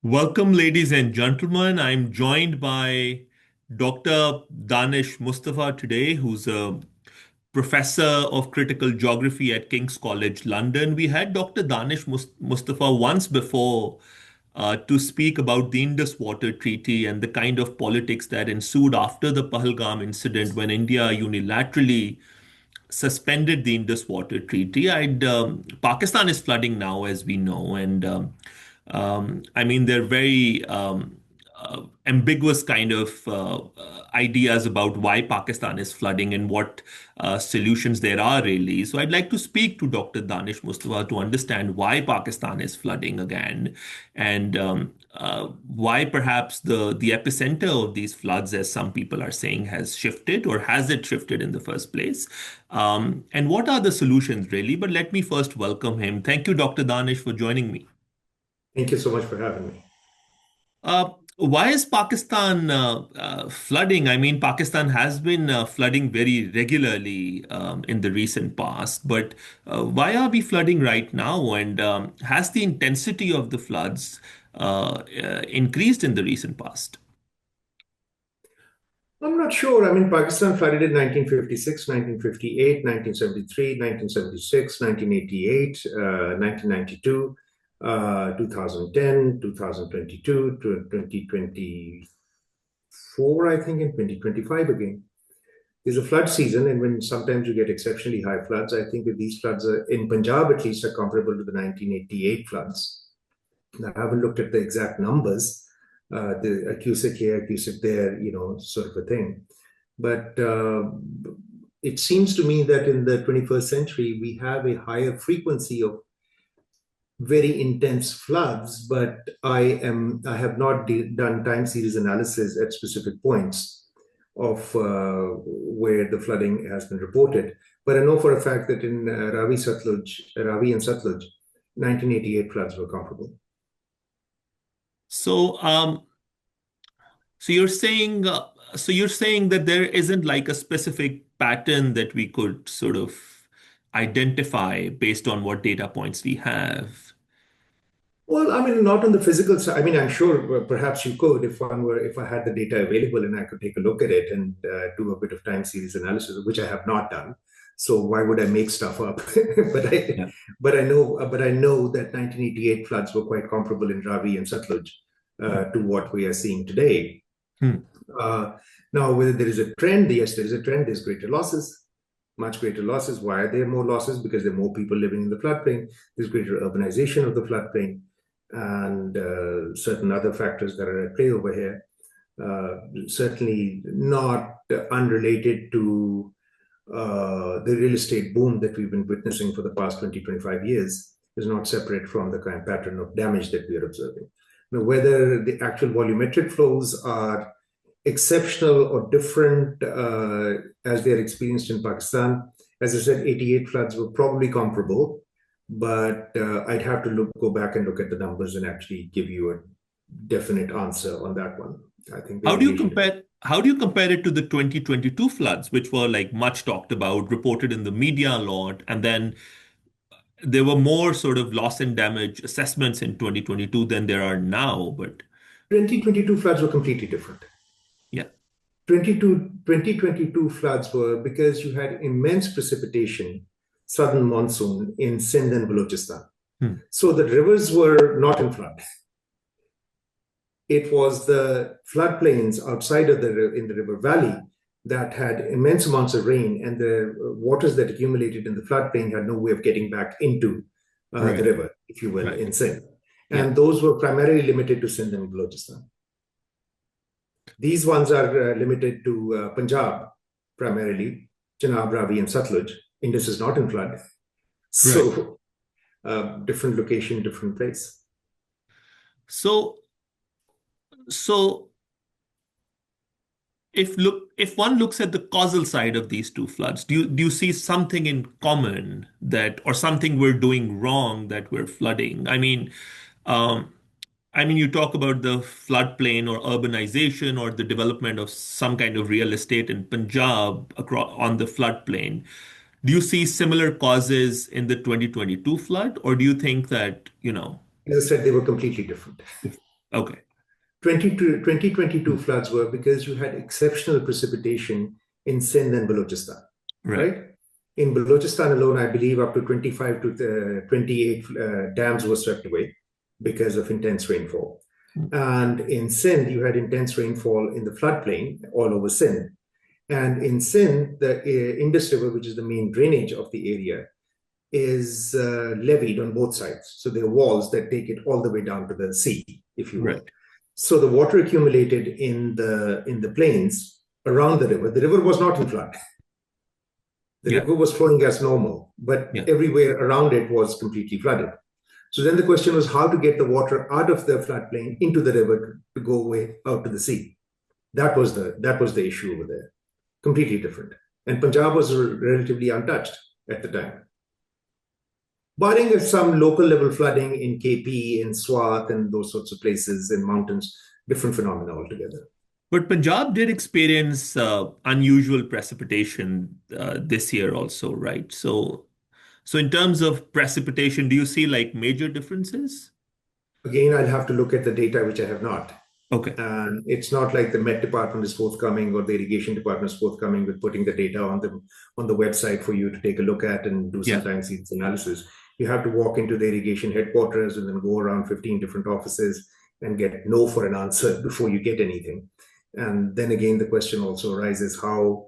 Welcome, ladies and gentlemen. I'm joined by Dr. Danish Mustafa today, who's a professor of critical geography at King's College London. We had Dr. Danish Mustafa once before to speak about the Indus Water Treaty and the kind of politics that ensued after the Pahalgam incident when India unilaterally suspended the Indus Water Treaty. Pakistan is flooding now, as we know, and I mean they're very ambiguous kind of ideas about why Pakistan is flooding and what solutions there are really. So I'd like to speak to Dr. Danish Mustafa to understand why Pakistan is flooding again and why perhaps the epicenter of these floods, as some people are saying, has shifted, or has it shifted in the first place? And what are the solutions really? But let me first welcome him. Thank you, Dr. Danish, for joining me. Thank you so much for having me. Why is Pakistan flooding? I mean, Pakistan has been flooding very regularly in the recent past, but why are we flooding right now? And has the intensity of the floods increased in the recent past? I'm not sure. I mean, Pakistan flooded in 1956, 1958, 1973, 1976, 1988, 1992, 2010, 2022, 2024, I think, and 2025 again. There's a flood season, and when sometimes you get exceptionally high floods, I think that these floods are, in Punjab at least, are comparable to the 1988 floods. Now, I haven't looked at the exact numbers, the acoustic here, acoustic there, sort of a thing. But it seems to me that in the 21st century, we have a higher frequency of very intense floods, but I have not done time series analysis at specific points of where the flooding has been reported. But I know for a fact that in Ravi and Satluj, 1988 floods were comparable. So, so you're saying that there isn't like a specific pattern that we could sort of identify based on what data points we have. Well, I mean, not on the physical side. I mean, I'm sure perhaps you could if I had the data available and I could take a look at it and do a bit of time series analysis, which I have not done. So why would I make stuff up? but I, Yeah. but I know that 1988 floods were quite comparable in Ravi and Satluj to what we are seeing today. Hmm. Uh, Now, whether there is a trend, yes, there is a trend. There's greater losses, much greater losses. Why are there more losses? Because there are more people living in the floodplain. There's greater urbanization of the floodplain and certain other factors that are at play over here. Certainly not unrelated to the real estate boom that we've been witnessing for the past 20, 25 years is not separate from the kind of pattern of damage that we are observing. Now, whether the actual volumetric flows are exceptional or different as they are experienced in Pakistan, as I said, 88 floods were probably comparable, but I'd have to go back and look at the numbers and actually give you a definite answer on that one. I think the How do you variation. compare how do you compare it to the 2022 floods, which were like much talked about, reported in the media a lot, and then there were more sort of loss and damage assessments in 2022 than there are now, but 2022 floods were completely different. yeah. 2022 floods were because you had immense precipitation, southern monsoon in Sindh and Balochistan. Hmm. So the rivers were not in flood. It was the floodplains outside of in the river valley that had immense amounts of rain, and the waters that accumulated in the floodplain had no way of getting back into the Right. river, if you will, Right. in Sindh. Yeah. And those were primarily limited to Sindh and Balochistan. These ones are limited to Punjab, primarily, Chenab, Ravi, and Satluj. Indus is not in flood. Right. So, different location, different place. So so if one looks at the causal side of these two floods, do you see something in common that, or something we're doing wrong that we're flooding? Um, I mean, you talk about the floodplain or urbanization or the development of some kind of real estate in Punjab across on the floodplain. Do you see similar causes in the 2022 flood, or do you think that, As I said, they were completely different. Okay. 2022 floods were because you had exceptional precipitation in Sindh and Balochistan, Right. right? In Balochistan alone, I believe up to 25 to 28 dams were swept away because of intense rainfall. Mm. And in Sindh, you had intense rainfall in the floodplain all over Sindh. And in Sindh, the Indus River, which is the main drainage of the area, is levied on both sides. So there are walls that take it all the way down to the sea, if you will. Right. So the water accumulated in the plains around the river. The river was not in flood. The Yeah. river was flowing as normal, but Yeah. everywhere around it was completely flooded. So then the question was how to get the water out of the floodplain into the river to go away out to the sea. That was the issue over there. Completely different. And Punjab was relatively untouched at the time. Barring some local level flooding in KP, in Swat, and those sorts of places in mountains, different phenomena altogether. But Punjab did experience unusual precipitation this year also, right? So in terms of precipitation, do you see like major differences? Again, I'll have to look at the data, which I have not. Okay. And it's not like the Met Department is forthcoming or the Irrigation Department is forthcoming with putting the data on the website for you to take a look at and do some Yeah. time series analysis. You have to walk into the irrigation headquarters and then go around 15 different offices and get no for an answer before you get anything. And then again, the question also arises, how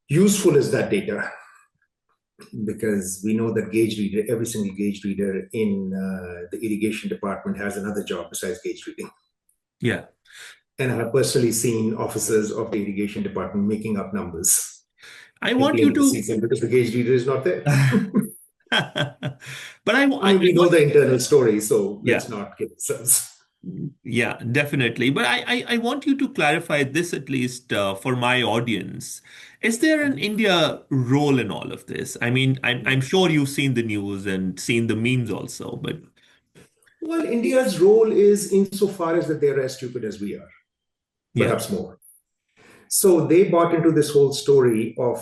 useful is that data? Because we know that gauge reader, every single gauge reader in the irrigation department has another job besides gauge reading. Yeah. And I have personally seen officers of the irrigation department making up numbers I at want the end you of the to, season because the gauge reader is not there. but I I mean, we know want, the internal story, so yeah. let's not get ourselves. Yeah, definitely. But I want you to clarify this at least for my audience. Is there an India role in all of this? I mean, I'm sure you've seen the news and seen the memes also, but Well, India's role is insofar as that they're as stupid as we are, yeah, perhaps more. So they bought into this whole story of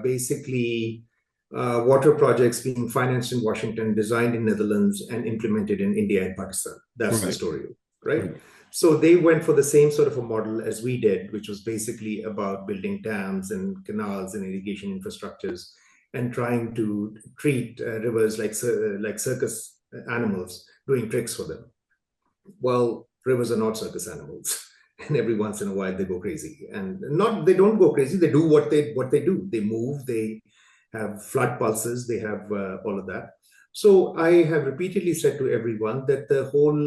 basically water projects being financed in Washington, designed in Netherlands, and implemented in India and Pakistan. That's the right, story, right? right, So they went for the same sort of a model as we did, which was basically about building dams and canals and irrigation infrastructures and trying to treat rivers like circus animals, doing tricks for them. Well, rivers are not circus animals. And every once in a while they go crazy. And not they don't go crazy, they do what they do. They move, they have flood pulses, they have all of that. So I have repeatedly said to everyone that the whole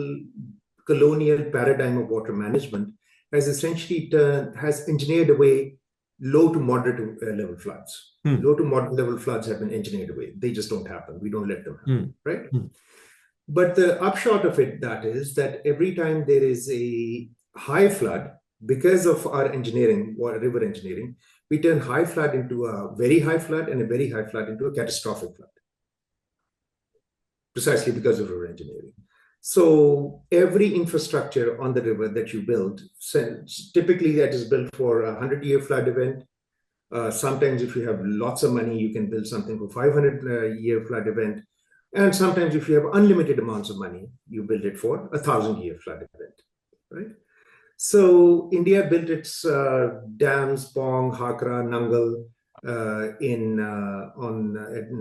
colonial paradigm of water management has essentially has engineered away low to moderate level floods. hmm, Low to moderate level floods have been engineered away. They just don't happen. We don't let them happen, hmm, right? hmm, But the upshot of it that is that every time there is a high flood, because of our engineering, river engineering, we turn high flood into a very high flood and a very high flood into a catastrophic flood, precisely because of river engineering. So every infrastructure on the river that you build, typically that is built for a 100-year flood event. Sometimes if you have lots of money, you can build something for 500-year flood event. And sometimes if you have unlimited amounts of money, you build it for a 1,000-year flood event, right? So India built its dams, Pong, Hakra, Nangal, in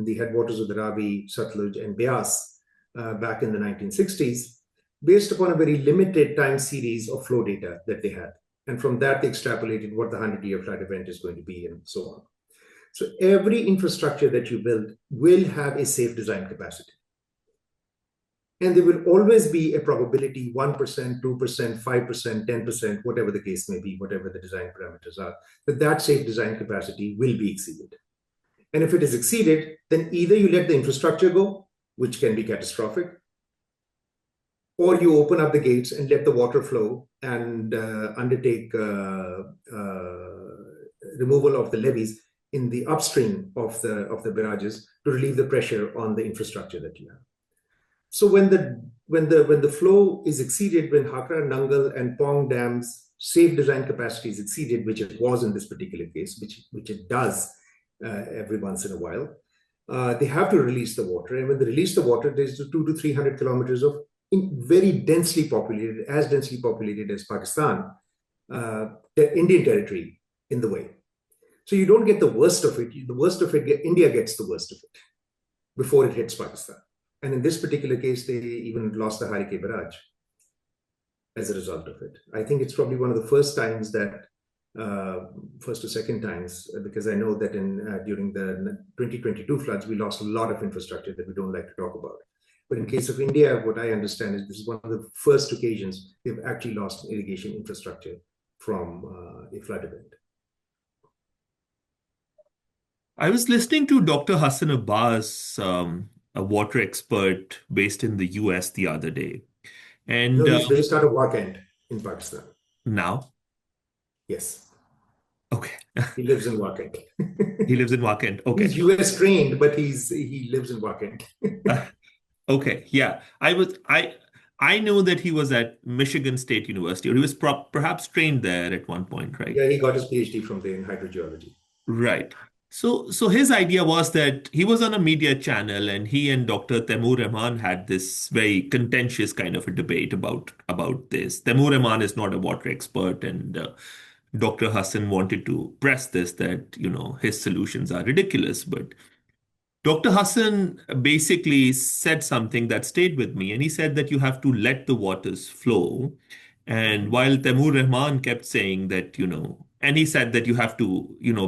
the headwaters of the Ravi, Satluj, and Beas back in the 1960s, based upon a very limited time series of flow data that they had. And from that, they extrapolated what the 100-year flood event is going to be and so on. So every infrastructure that you build will have a safe design capacity. And there will always be a probability 1%, 2%, 5%, 10%, whatever the case may be, whatever the design parameters are, that safe design capacity will be exceeded. And if it is exceeded, then either you let the infrastructure go, which can be catastrophic, or you open up the gates and let the water flow and undertake removal of the levees in the upstream of the barrages to relieve the pressure on the infrastructure that you have. So when the flow is exceeded, when Hakra, Nangal, and Pong dams safe design capacity is exceeded, which it was in this particular case, which it does every once in a while, they have to release the water. And when they release the water, there's 200 to 300 kilometers of very densely populated, as densely populated as Pakistan, the Indian territory in the way. So you don't get the worst of it. The worst of it, India gets the worst of it before it hits Pakistan. And in this particular case, they even lost the Harike barrage as a result of it. I think it's probably one of the first times that, first or second times, because I know that during the 2022 floods, we lost a lot of infrastructure that we don't like to talk about. But in case of India, what I understand is this is one of the first occasions they've actually lost irrigation infrastructure from a flood event. I was listening to Dr. Hassan Abbas, a water expert based in the US the other day. And No, he's based out of Wakand in Pakistan. now, Yes, okay, he lives in Wakand. he lives in Wakand. He's Okay. US trained, but he lives in Wakand. Okay, yeah. I know that he was at Michigan State University, or he was perhaps trained there at one point, right? Yeah, he got his PhD from there in hydrogeology. Right. So his idea was that he was on a media channel and he and Dr. Taimur Rahman had this very contentious kind of a debate about this. Taimur Rahman is not a water expert, and Dr. Hassan wanted to press this that, his solutions are ridiculous. But Dr. Hassan basically said something that stayed with me, and he said that you have to let the waters flow. And Mhm. while Taimur Rahman kept saying that, and he said that you have to,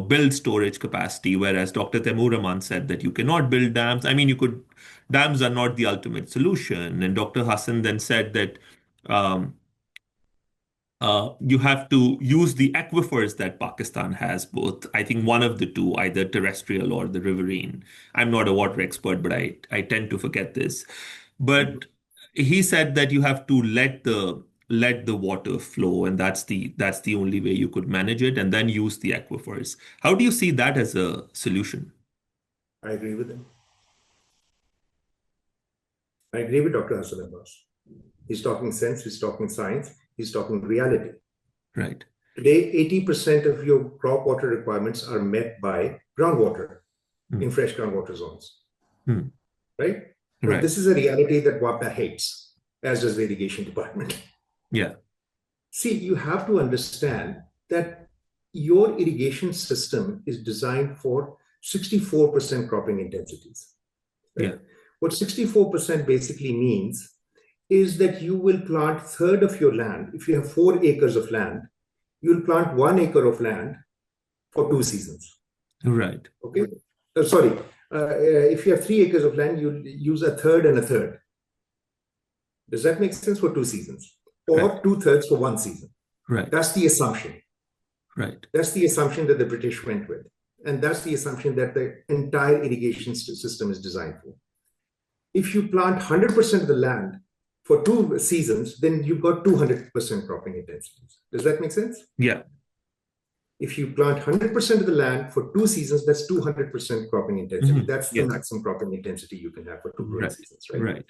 build storage capacity, whereas Dr. Taimur Rahman said that you cannot build dams. I mean, dams are not the ultimate solution. And Dr. Hassan then said that um, you have to use the aquifers that Pakistan has, both, I think one of the two, either terrestrial or the riverine. I'm not a water expert, but I tend to forget this. Mhm. But he said that you have to let the water flow, and that's the only way you could manage it, and then use the aquifers. How do you see that as a solution? I agree with him. I agree with Dr. Hassan Abbas. He's talking sense, he's talking science, he's talking reality. Right. Today, 80% of your crop water requirements are met by groundwater Hmm. in fresh groundwater zones, Hmm. right? Now, Right. this is a reality that WAPA hates, as does the irrigation department. Yeah. See, you have to understand that your irrigation system is designed for 64% cropping intensities, right? Yeah. What 64% basically means is that you will plant third of your land. If you have 4 acres of land, you'll plant 1 acre of land for 2 seasons. Right. Okay. Sorry. If you have 3 acres of land, you'll use a third and a third. Does that make sense? For 2 seasons, Right. or 2/3 for 1 season? Right. That's the assumption. Right. That's the assumption that the British went with. And that's the assumption that the entire irrigation system is designed for. If you plant 100% of the land for 2 seasons, then you've got 200% cropping intensities. Does that make sense? Yeah. If you plant 100% of the land for 2 seasons, that's 200% cropping intensity. Mhm. That's the Yeah. maximum cropping intensity you can have for two growing Right. seasons, right? Right.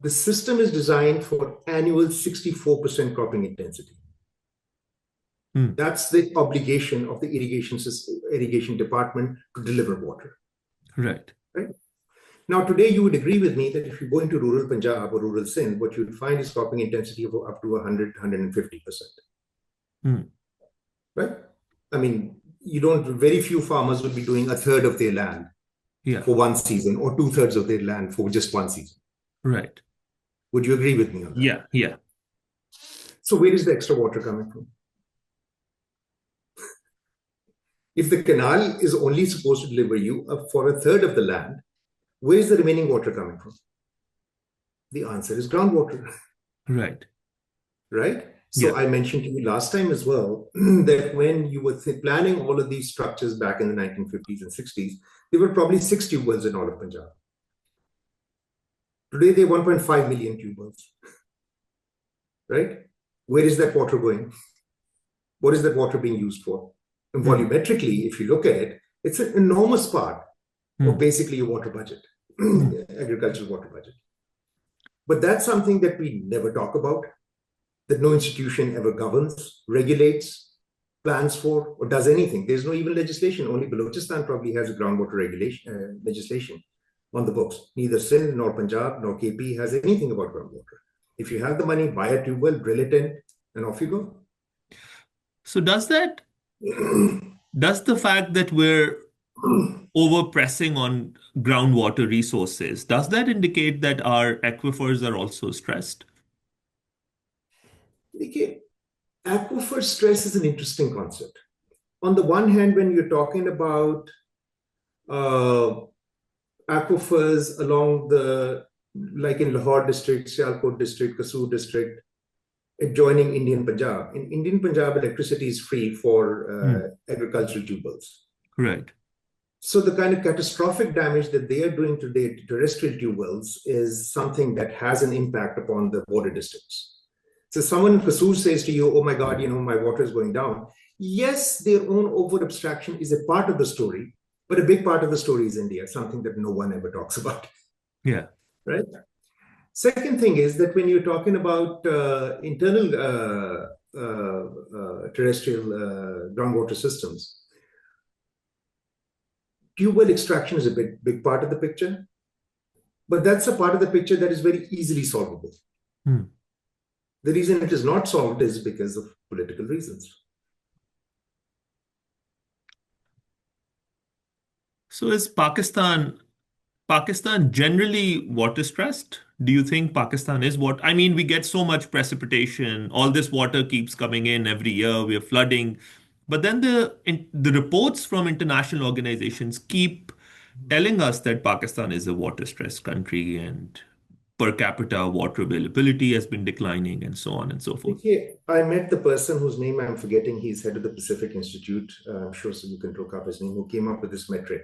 The system is designed for annual 64% cropping intensity. Hmm. That's the obligation of the irrigation department to deliver water, Right. right? Now, today you would agree with me that if you go into rural Punjab or rural Sindh, what you'd find is cropping intensity of up to 100, 150%, Hmm. right? I mean, very few farmers would be doing a third of their land Yeah. for 1 season or 2/3 of their land for just 1 season. Right. Would you agree with me on that? Yeah. Yeah. So where is the extra water coming from? If the canal is only supposed to deliver you for a third of the land, where is the remaining water coming from? The answer is groundwater, Right. right? So Yeah. I mentioned to you last time as well that when you were planning all of these structures back in the 1950s and 60s, there were probably 6 tube wells in all of Punjab. Today, there are 1.5 million tube wells, right? Where is that water going? What is that water being used for? And Hmm. volumetrically, if you look at it, it's an enormous part of Hmm. basically your water budget, Hmm. agricultural water budget. But that's something that we never talk about, that no institution ever governs, regulates, plans for, or does anything. There's no even legislation. Only Balochistan probably has a groundwater legislation on the books. Neither Sindh nor Punjab nor KP has anything about groundwater. If you have the money, buy a tube well, drill it in, and off you go. So does the fact that we're overpressing on groundwater resources, does that indicate that our aquifers are also stressed? Okay. Aquifer stress is an interesting concept. On the one hand, when you're talking about uh, aquifers along the, like in Lahore district, Sialkot district, Kasur district, adjoining Indian Punjab. In Indian Punjab, electricity is free for Hmm. agricultural tubers. Right. So the kind of catastrophic damage that they are doing today to terrestrial tube wells is something that has an impact upon the border districts. So someone in Kasur says to you, oh my God, my water is going down. Yes, their own over abstraction is a part of the story, but a big part of the story is India, something that no one ever talks about, Yeah. right? Second thing is that when you're talking about internal terrestrial groundwater systems, tube well extraction is a big part of the picture, but that's a part of the picture that is very easily solvable. Hmm. The reason it is not solved is because of political reasons. So is Pakistan generally water stressed? Do you think Pakistan is what? I mean, we get so much precipitation. All this water keeps coming in every year. We are flooding. But then the reports from international organizations keep telling us that Pakistan is a water stressed country and per capita water availability has been declining and so on and so forth. Okay, I met the person whose name I'm forgetting. He's head of the Pacific Institute. I'm sure so you can look up his name, who came up with this metric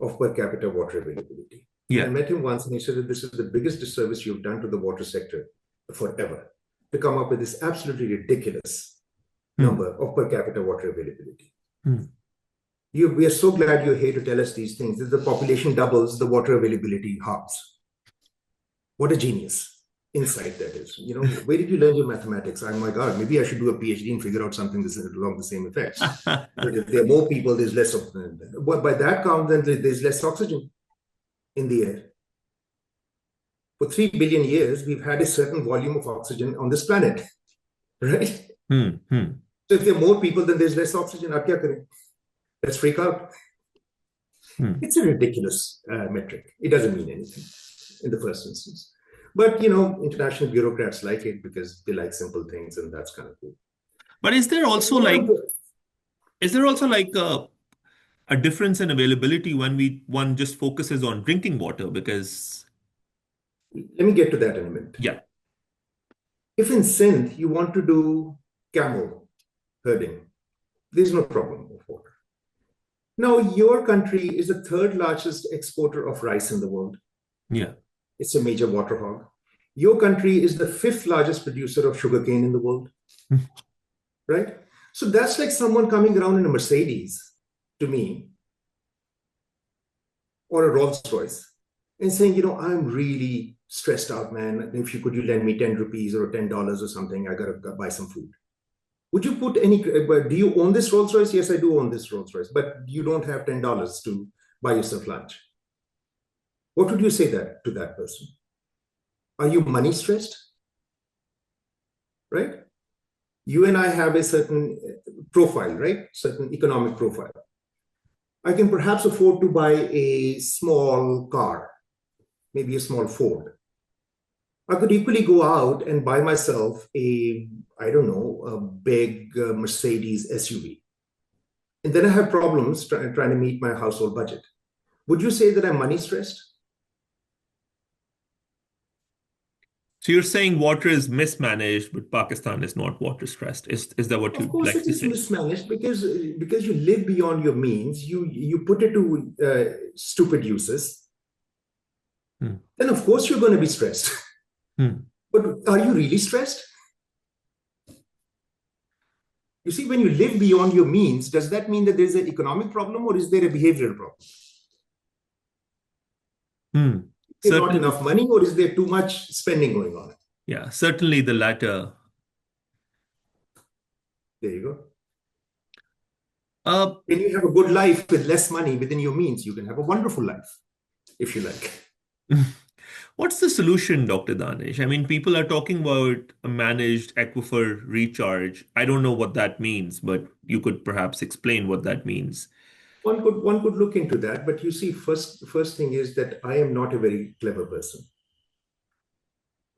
of per capita water availability. And I Yeah. met him once and he said that this is the biggest disservice you've done to the water sector forever, to come up with this absolutely ridiculous Hmm. number of per capita water availability. Hmm. We are so glad you're here to tell us these things. As the population doubles, the water availability halves. What a genius insight that is. Where did you learn your mathematics? Oh my God, maybe I should do a PhD and figure out something that's along the same effects. But if there are more people, there's less of them. Well, by that count, then there's less oxygen in the air. For 3 billion years, we've had a certain volume of oxygen on this planet, right? Hmm. Hmm. So if there are more people, then there's less oxygen. Ab kya kare? Let's freak out. Hmm. It's a ridiculous metric. It doesn't mean anything in the first instance. But, international bureaucrats like it because they like simple things, and that's kind of cool. But is there also like a difference in availability when one just focuses on drinking water? Because Let me get to that in a minute. yeah. If in Sindh you want to do camel herding, there's no problem with water. Now, your country is the third largest exporter of rice in the world. Yeah. It's a major water hog. Your country is the fifth largest producer of sugarcane in the world, right? So that's like someone coming around in a Mercedes to me or a Rolls Royce and saying, I'm really stressed out, man. If you lend me 10 rupees or $10 or something, I got to buy some food. Would you put any, do you own this Rolls Royce? Yes, I do own this Rolls Royce, but you don't have $10 to buy yourself lunch. What would you say to that person? Are you money stressed? Right? You and I have a certain profile, right? Certain economic profile. I can perhaps afford to buy a small car, maybe a small Ford. I could equally go out and buy myself I don't know, a big Mercedes SUV. And then I have problems trying to meet my household budget. Would you say that I'm money stressed? So you're saying water is mismanaged, but Pakistan is not water stressed. Is that what Of you'd course, like it to is say? mismanaged because you live beyond your means. You put it to stupid uses. Hmm. Then of course you're going to be stressed. Hmm. But are you really stressed? You see, when you live beyond your means, does that mean that there's an economic problem or is there a behavioral problem? Hmm. Is there not Certainly, enough money or is there too much spending going on? yeah, certainly the latter. There you go. Uh, When you have a good life with less money within your means, you can have a wonderful life if you like. What's the solution, Dr. Danish? I mean, people are talking about a managed aquifer recharge. I don't know what that means, but you could perhaps explain what that means. One could look into that, but you see, first thing is that I am not a very clever person.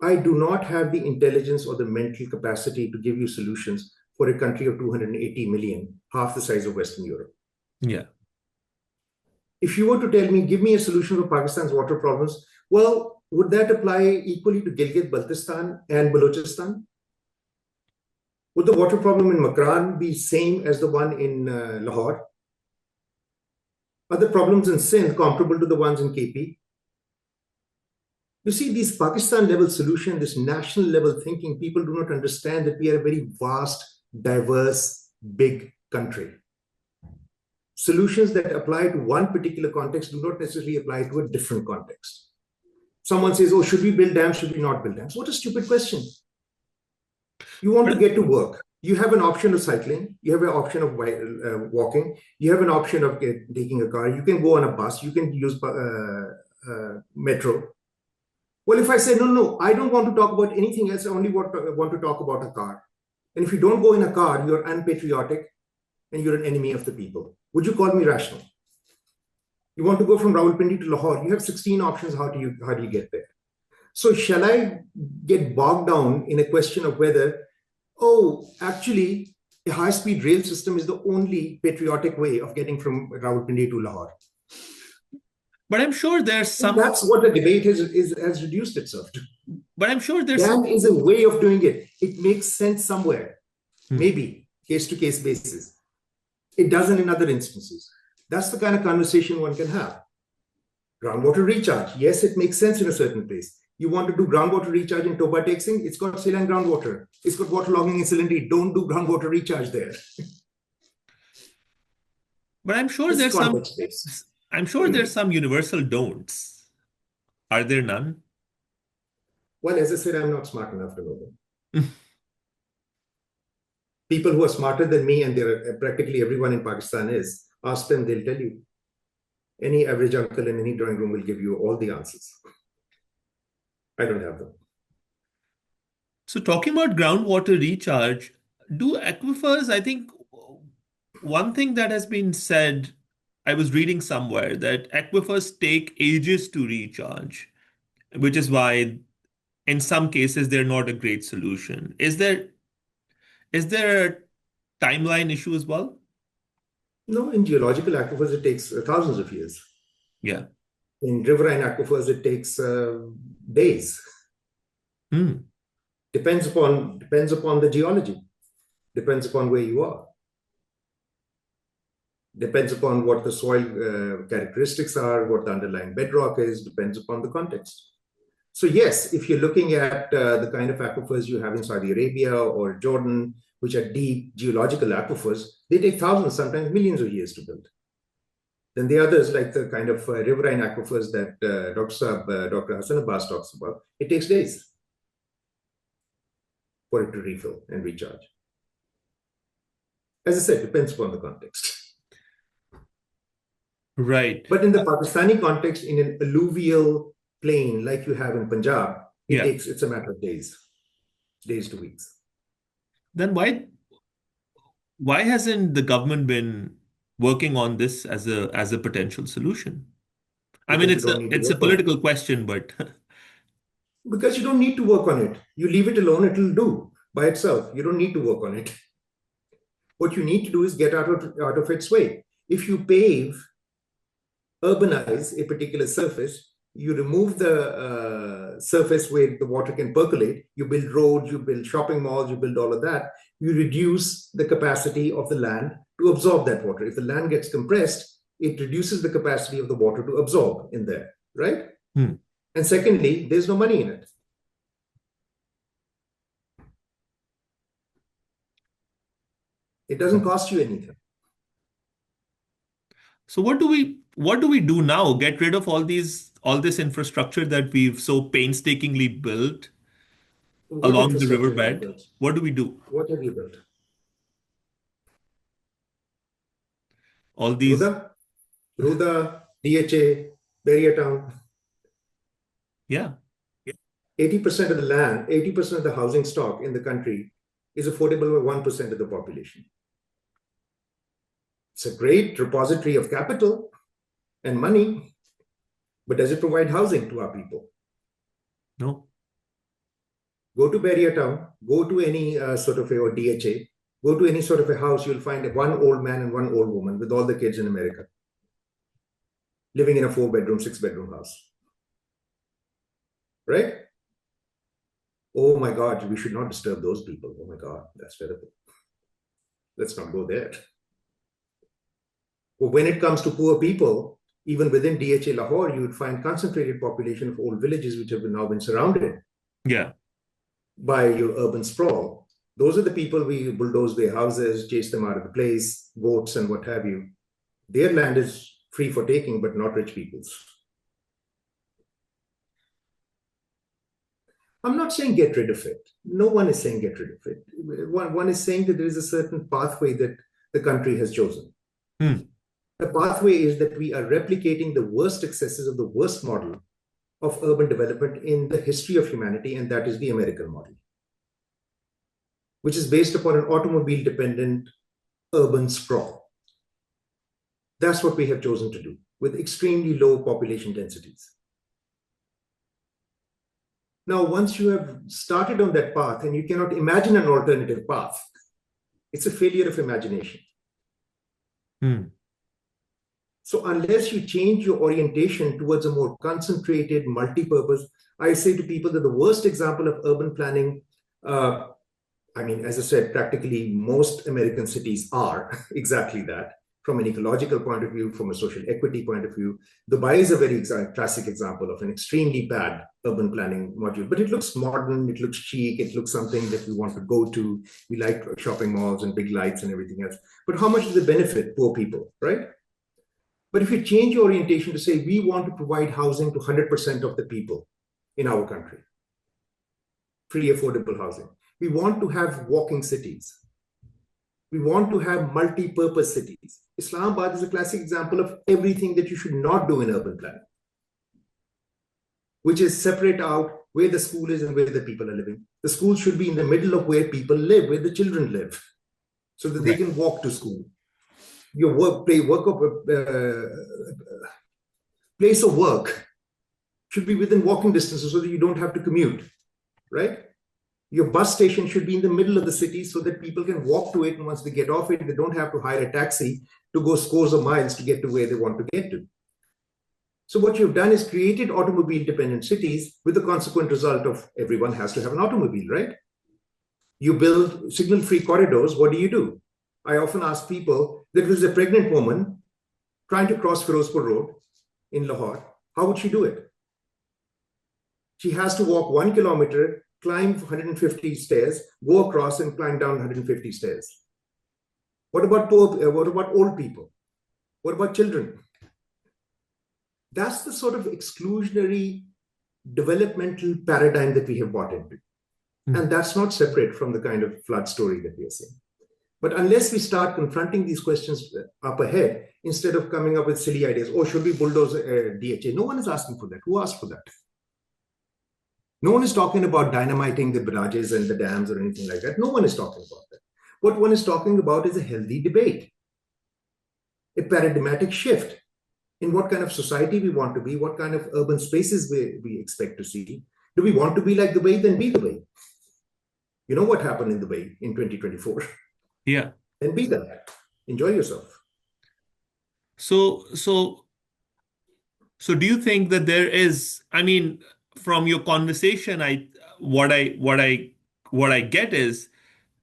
I do not have the intelligence or the mental capacity to give you solutions for a country of 280 million, half the size of Western Europe. Yeah. If you were to tell me, give me a solution for Pakistan's water problems, well, would that apply equally to Gilgit, Baltistan, and Balochistan? Would the water problem in Makran be same as the one in Lahore? Are the problems in Sindh comparable to the ones in KP? You see, these Pakistan level solution, this national level thinking, people do not understand that we are a very vast, diverse, big country. Solutions that apply to one particular context do not necessarily apply to a different context. Someone says, oh, should we build dams? Should we not build dams? What a stupid question. You want to But get to work. You have an option of cycling. You have an option of walking. You have an option of taking a car. You can go on a bus. You can use metro. Well, if I say, no, no, I don't want to talk about anything else, I only want to talk about a car. And if you don't go in a car, you're unpatriotic and you're an enemy of the people. Would you call me rational? You want to go from Rawalpindi to Lahore, you have 16 options. How do you get there? So shall I get bogged down in a question of whether, oh, actually, a high-speed rail system is the only patriotic way of getting from Rawalpindi to Lahore? I'm sure there's some, That's what the debate has reduced itself to. but I'm sure there's That some. is a way of doing it. It makes sense somewhere, Hmm. maybe case-to-case basis. It doesn't in other instances. That's the kind of conversation one can have. Groundwater recharge. Yes, it makes sense in a certain place. You want to do groundwater recharge in Toba Tek Singh, it's got saline groundwater. It's got waterlogging in Silindri. Don't do groundwater recharge there. But I'm sure It's there's some, context based. I'm sure there's some universal don'ts. Are there none? Well, as I said, I'm not smart enough to know them. People who are smarter than me, and there are practically everyone in Pakistan is, ask them, they'll tell you. Any average uncle in any drawing room will give you all the answers. I don't have them. So talking about groundwater recharge, do aquifers, I think one thing that has been said, I was reading somewhere that aquifers take ages to recharge, which is why in some cases they're not a great solution. Is there a timeline issue as well? No, in geological aquifers, it takes thousands of years. Yeah. In riverine aquifers, it takes days. Hmm. Depends upon the geology. Depends upon where you are. Depends upon what the soil characteristics are, what the underlying bedrock is. Depends upon the context. So yes, if you're looking at the kind of aquifers you have in Saudi Arabia or Jordan, which are deep geological aquifers, they take thousands, sometimes millions of years to build. Then the others, like the kind of riverine aquifers that Dr. Hassan Abbas talks about, it takes days for it to refill and recharge. As I said, depends upon the context. Right. But in the Pakistani context, in an alluvial plain like you have in Punjab, Yeah. it's a matter of days to weeks. Then why hasn't the government been working on this as a potential solution? I mean, Because you it's a don't need to it's a work on it. political question, but Because you don't need to work on it. You leave it alone, it'll do by itself. You don't need to work on it. What you need to do is get out of its way. If you urbanize a particular surface, you remove the surface where the water can percolate, you build roads, you build shopping malls, you build all of that, you reduce the capacity of the land to absorb that water. If the land gets compressed, it reduces the capacity of the water to absorb in there, right? hmm. And secondly, there's no money in it. It doesn't cost you anything. So what do we do now? Get rid of all this infrastructure that we've so painstakingly built What along the infrastructure have you riverbed? built? What do we do? What have you built? All these, Ruda, DHA, Town. yeah. 80% of the land, 80% of the housing stock in the country is affordable by 1% of the population. It's a great repository of capital and money, but does it provide housing to our people? No. Go to Barrier Town, go to any or DHA, go to any sort of a house, you'll find one old man and one old woman with all the kids in America living in a 4-bedroom, 6-bedroom house. Right? Oh my God, we should not disturb those people. Oh my God, that's terrible. Let's not go there. But when it comes to poor people, even within DHA Lahore, you would find concentrated population of old villages which have now been surrounded by your urban sprawl. Those are the people we bulldoze their houses, chase them out of the place, votes and what have you. Their land is free for taking, but not rich people's. I'm not saying get rid of it. No one is saying get rid of it. One is saying that there is a certain pathway that the country has chosen. The pathway is that we are replicating the worst excesses of the worst model of urban development in the history of humanity, and that is the American model, which is based upon an automobile-dependent urban sprawl. That's what we have chosen to do with extremely low population densities. Now, once you have started on that path and you cannot imagine an alternative path, it's a failure of imagination. So unless you change your orientation towards a more concentrated, multi-purpose, I say to people that the worst example of urban planning, as I said, practically most American cities are exactly that. From an ecological point of view, from a social equity point of view, Dubai is a very classic example of an extremely bad urban planning module. But it looks modern, it looks chic, it looks something that we want to go to. We like shopping malls and big lights and everything else. But how much does it benefit poor people, right? But if you change your orientation to say, we want to provide housing to 100% of the people in our country, free, affordable housing. We want to have walking cities. We want to have multi-purpose cities. Islamabad is a classic example of everything that you should not do in urban planning, which is separate out where the school is and where the people are living. The school should be in the middle of where people live, where the children live, so that they can walk to school. Your place of work should be within walking distance so that you don't have to commute, right? Your bus station should be in the middle of the city so that people can walk to it, and once they get off it, they don't have to hire a taxi to go scores of miles to get to where they want to get to. So what you've done is created automobile-dependent cities with the consequent result of everyone has to have an automobile, right? You build signal-free corridors. What do? I often ask people that if there's a pregnant woman trying to cross Firozpur Road in Lahore, how would she do it? She has to walk 1 kilometer, climb 150 stairs, go across and climb down 150 stairs. What about old people? What about children? That's the sort of exclusionary developmental paradigm that we have bought into. And that's not separate from the kind of flood story that we are seeing. But unless we start confronting these questions up ahead, instead of coming up with silly ideas, oh, should we bulldoze DHA? No one is asking for that. Who asked for that? No one is talking about dynamiting the barrages and the dams or anything like that. No one is talking about that. What one is talking about is a healthy debate, a paradigmatic shift in what kind of society we want to be, what kind of urban spaces we expect to see. Do we want to be like Dubai? Then be Dubai. You know what happened in Dubai in 2024. Yeah. Then be that. Enjoy yourself. So do you think that there is, from your conversation, what I get is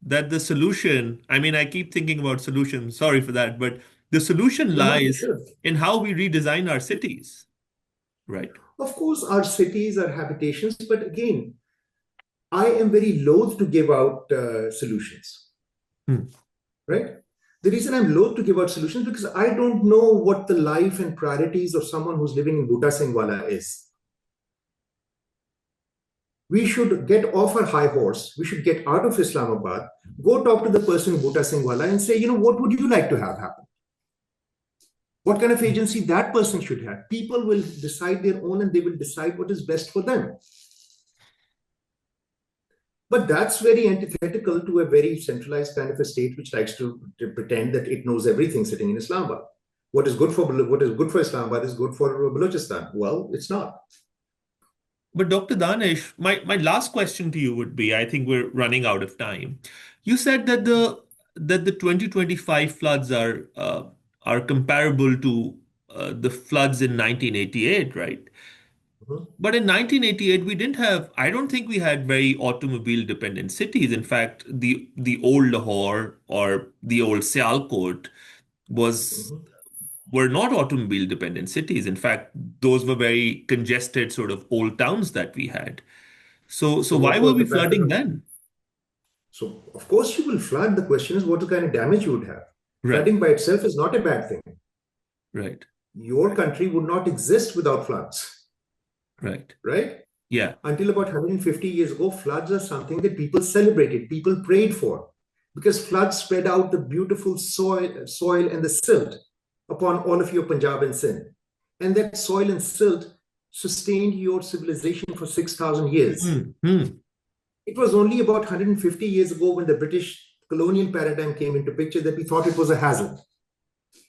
that the solution, I keep thinking about solutions, sorry for that, but the solution lies in how we redesign our cities, right? Of course, our cities are habitations, but again, I am very loath to give out solutions, right? The reason I'm loath to give out solutions because I don't know what the life and priorities of someone who's living in Bhuta Singhwala is. We should get off our high horse. We should get out of Islamabad, go talk to the person in Bhuta Singhwala and say, what would you like to have happen? What kind of agency that person should have? People will decide their own and they will decide what is best for them. But that's very antithetical to a very centralized kind of a state which likes to pretend that it knows everything sitting in Islamabad. What is good for Islamabad is good for Balochistan. Well, it's not. But Dr. Danish, my last question to you would be, I think we're running out of time. You said that the 2025 floods are comparable to the floods in 1988, right? Mhm, But in 1988, we didn't have, I don't think we had very automobile dependent cities. In fact, the old Lahore or the old Sialkot was mhm. were not automobile dependent cities. In fact, those were very congested sort of old towns that we had. So So why what were was we the pattern flooding of? then? So of course you will flood. The question is what kind of damage you would have. Right, Flooding by itself is not a bad thing. right, Your country would not exist without floods, right. right? Yeah. Until about 150 years ago, floods are something that people celebrated, people prayed for, because floods spread out the beautiful soil and the silt upon all of your Punjab and Sindh. And that soil and silt sustained your civilization for 6,000 years. Hmm, hmm, It was only about 150 years ago when the British colonial paradigm came into picture that we thought it was a hazard.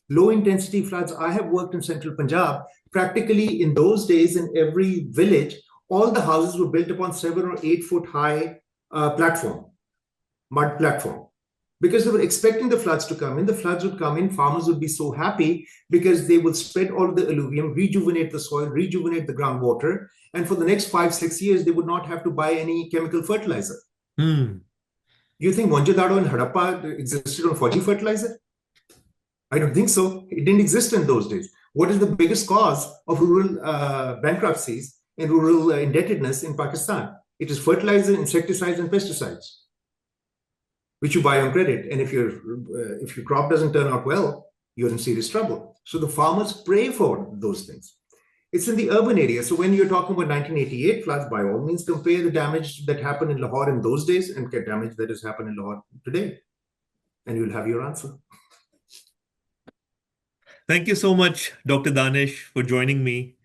Low intensity floods. I have worked in central Punjab. Practically in those days, in every village, all the houses were built upon 7 or 8 foot high platform, mud platform. Because they were expecting the floods to come in, the floods would come in, farmers would be so happy because they would spread all of the alluvium, rejuvenate the soil, rejuvenate the groundwater, and for the next 5, 6 years, they would not have to buy any chemical fertilizer. hmm. Do you think Mohenjo-daro and Harappa existed on Fauji fertilizer? I don't think so. It didn't exist in those days. What is the biggest cause of rural bankruptcies and rural indebtedness in Pakistan? It is fertilizer, insecticides, and pesticides, which you buy on credit. And if your crop doesn't turn out well, you're in serious trouble. So the farmers pray for those things. It's in the urban area. So when you're talking about 1988 floods, by all means, compare the damage that happened in Lahore in those days and the damage that has happened in Lahore today, and you'll have your answer. Thank you so much, Dr. Danish, for joining me.